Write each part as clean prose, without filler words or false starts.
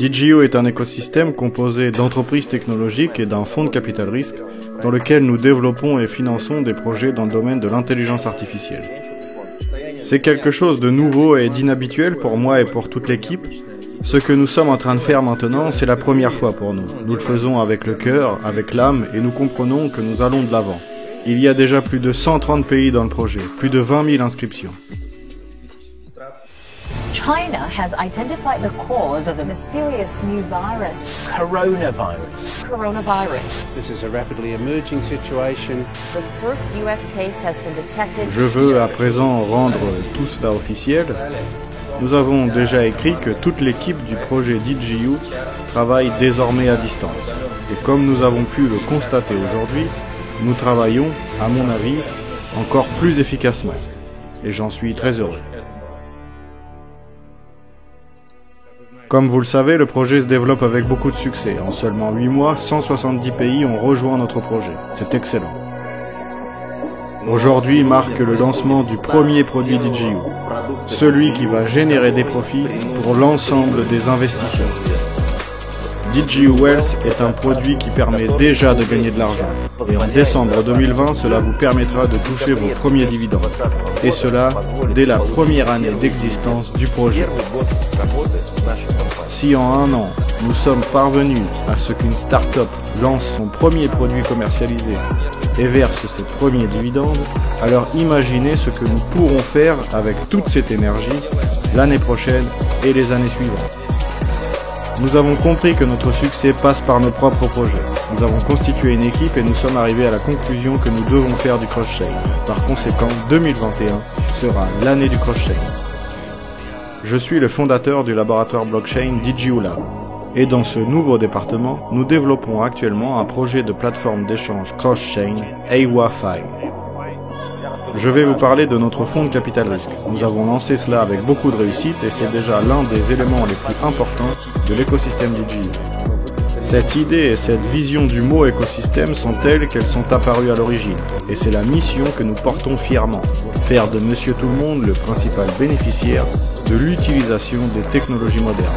DigiU est un écosystème composé d'entreprises technologiques et d'un fonds de capital risque dans lequel nous développons et finançons des projets dans le domaine de l'intelligence artificielle. C'est quelque chose de nouveau et d'inhabituel pour moi et pour toute l'équipe. Ce que nous sommes en train de faire maintenant, c'est la première fois pour nous. Nous le faisons avec le cœur, avec l'âme, et nous comprenons que nous allons de l'avant. Il y a déjà plus de 130 pays dans le projet, plus de 20 000 inscriptions. China has identified the cause of the mysterious new virus. Coronavirus. This is a rapidly emerging situation. The first US case has been detected. Je veux à présent rendre tout cela officiel. Nous avons déjà écrit que toute l'équipe du projet DigiU travaille désormais à distance. Et comme nous avons pu le constater aujourd'hui, nous travaillons, à mon avis, encore plus efficacement. Et j'en suis très heureux. Comme vous le savez, le projet se développe avec beaucoup de succès. En seulement 8 mois, 170 pays ont rejoint notre projet. C'est excellent. Aujourd'hui marque le lancement du premier produit DigiU, celui qui va générer des profits pour l'ensemble des investisseurs. DigiU Wealth est un produit qui permet déjà de gagner de l'argent. Et en décembre 2020, cela vous permettra de toucher vos premiers dividendes. Et cela dès la première année d'existence du projet. Si en un an, nous sommes parvenus à ce qu'une start-up lance son premier produit commercialisé et verse ses premiers dividendes, alors imaginez ce que nous pourrons faire avec toute cette énergie l'année prochaine et les années suivantes. Nous avons compris que notre succès passe par nos propres projets. Nous avons constitué une équipe et nous sommes arrivés à la conclusion que nous devons faire du cross-chain. Par conséquent, 2021 sera l'année du cross-chain. Je suis le fondateur du laboratoire blockchain DigiU Lab. Et dans ce nouveau département, nous développons actuellement un projet de plateforme d'échange cross-chain, AIWA5. Je vais vous parler de notre fonds de capital risque. Nous avons lancé cela avec beaucoup de réussite et c'est déjà l'un des éléments les plus importants de l'écosystème DigiU. Cette idée et cette vision du mot écosystème sont telles qu'elles sont apparues à l'origine. Et c'est la mission que nous portons fièrement. Faire de Monsieur Tout-le-Monde le principal bénéficiaire de l'utilisation des technologies modernes.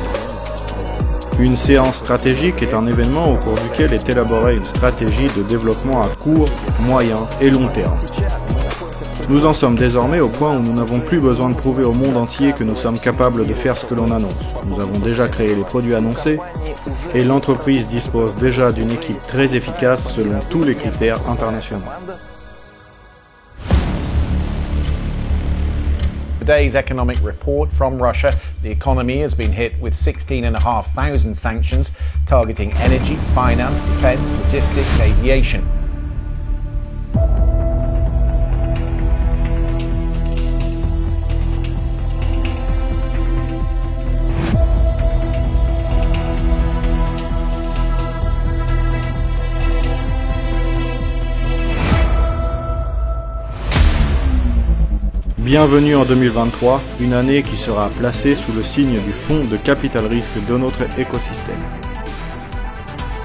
Une séance stratégique est un événement au cours duquel est élaborée une stratégie de développement à court, moyen et long terme. Nous en sommes désormais au point où nous n'avons plus besoin de prouver au monde entier que nous sommes capables de faire ce que l'on annonce. Nous avons déjà créé les produits annoncés et l'entreprise dispose déjà d'une équipe très efficace selon tous les critères internationaux. Today's economic report from Russia, the economy has been hit with 16,500 sanctions targeting energy, finance, defense, logistics, aviation. Bienvenue en 2023, une année qui sera placée sous le signe du fonds de capital risque de notre écosystème.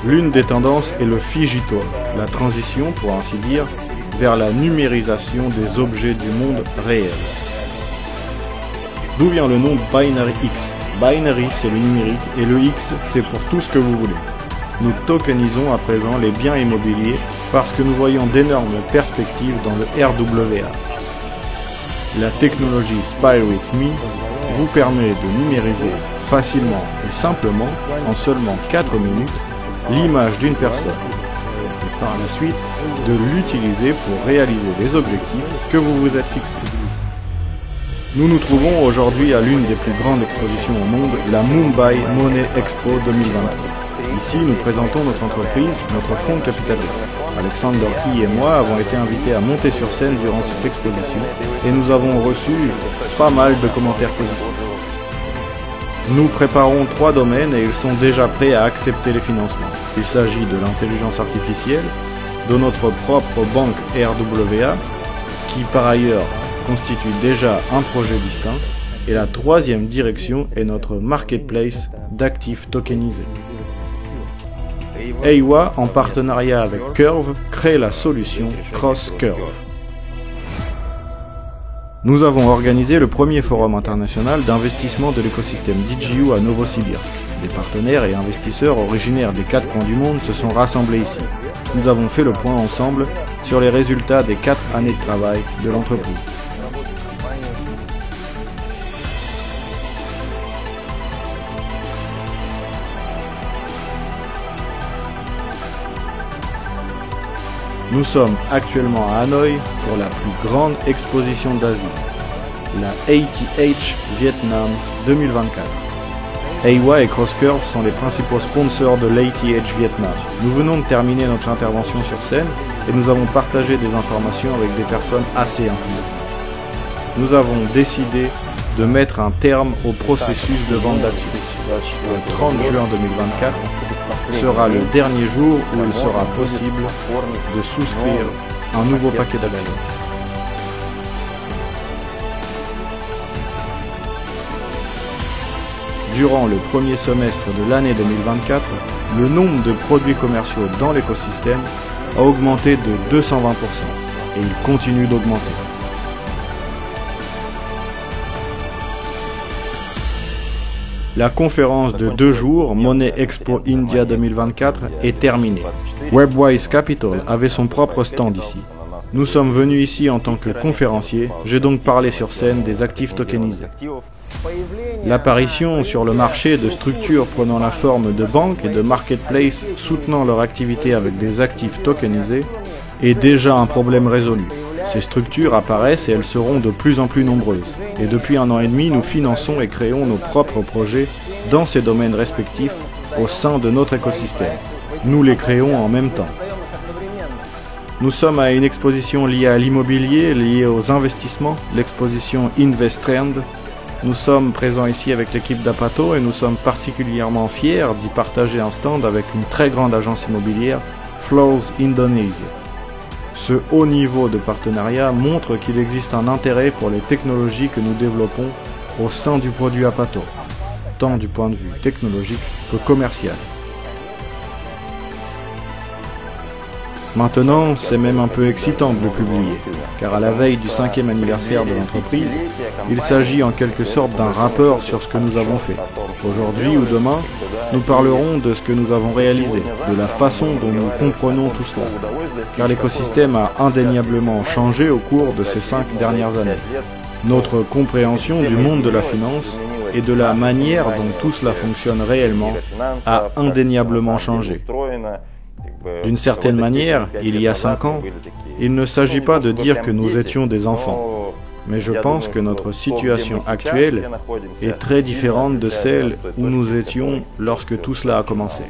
L'une des tendances est le Phygital, la transition, pour ainsi dire, vers la numérisation des objets du monde réel. D'où vient le nom Binary X? Binary, c'est le numérique, et le X, c'est pour tout ce que vous voulez. Nous tokenisons à présent les biens immobiliers parce que nous voyons d'énormes perspectives dans le RWA. La technologie SpyWithMe vous permet de numériser facilement et simplement, en seulement 4 minutes, l'image d'une personne et par la suite de l'utiliser pour réaliser les objectifs que vous vous êtes fixés. Nous nous trouvons aujourd'hui à l'une des plus grandes expositions au monde, la Mumbai Money Expo 2023. Ici, nous présentons notre entreprise, notre fonds de capital risque. Alexander I et moi avons été invités à monter sur scène durant cette exposition et nous avons reçu pas mal de commentaires positifs. Nous préparons 3 domaines et ils sont déjà prêts à accepter les financements. Il s'agit de l'intelligence artificielle, de notre propre banque RWA, qui par ailleurs constitue déjà un projet distinct, et la 3e direction est notre marketplace d'actifs tokenisés. AIWA, en partenariat avec Curve, crée la solution CrossCurve. Nous avons organisé le premier forum international d'investissement de l'écosystème DigiU à Novosibirsk. Des partenaires et investisseurs originaires des 4 coins du monde se sont rassemblés ici. Nous avons fait le point ensemble sur les résultats des 4 années de travail de l'entreprise. Nous sommes actuellement à Hanoï pour la plus grande exposition d'Asie, la ATH Vietnam 2024. AIWA et CrossCurve sont les principaux sponsors de l'ATH Vietnam. Nous venons de terminer notre intervention sur scène et nous avons partagé des informations avec des personnes assez influentes. Nous avons décidé de mettre un terme au processus de vente d'actions. Le 30 juin 2024 sera le dernier jour où il sera possible de souscrire un nouveau paquet d'actions. Durant le premier semestre de l'année 2024, le nombre de produits commerciaux dans l'écosystème a augmenté de 220% et il continue d'augmenter. La conférence de 2 jours, Money Expo India 2024, est terminée. Webwise Capital avait son propre stand ici. Nous sommes venus ici en tant que conférenciers, j'ai donc parlé sur scène des actifs tokenisés. L'apparition sur le marché de structures prenant la forme de banques et de marketplaces soutenant leur activité avec des actifs tokenisés est déjà un problème résolu. Ces structures apparaissent et elles seront de plus en plus nombreuses. Et depuis 1 an et demi, nous finançons et créons nos propres projets dans ces domaines respectifs au sein de notre écosystème. Nous les créons en même temps. Nous sommes à une exposition liée à l'immobilier, liée aux investissements, l'exposition InvestTrend. Nous sommes présents ici avec l'équipe d'Apato et nous sommes particulièrement fiers d'y partager un stand avec une très grande agence immobilière, Flows Indonesia. Ce haut niveau de partenariat montre qu'il existe un intérêt pour les technologies que nous développons au sein du produit Apato, tant du point de vue technologique que commercial. Maintenant, c'est même un peu excitant de le publier, car à la veille du 5e anniversaire de l'entreprise, il s'agit en quelque sorte d'un rapport sur ce que nous avons fait. Aujourd'hui ou demain, nous parlerons de ce que nous avons réalisé, de la façon dont nous comprenons tout cela, car l'écosystème a indéniablement changé au cours de ces 5 dernières années. Notre compréhension du monde de la finance et de la manière dont tout cela fonctionne réellement a indéniablement changé. D'une certaine manière, il y a 5 ans, il ne s'agit pas de dire que nous étions des enfants, mais je pense que notre situation actuelle est très différente de celle où nous étions lorsque tout cela a commencé.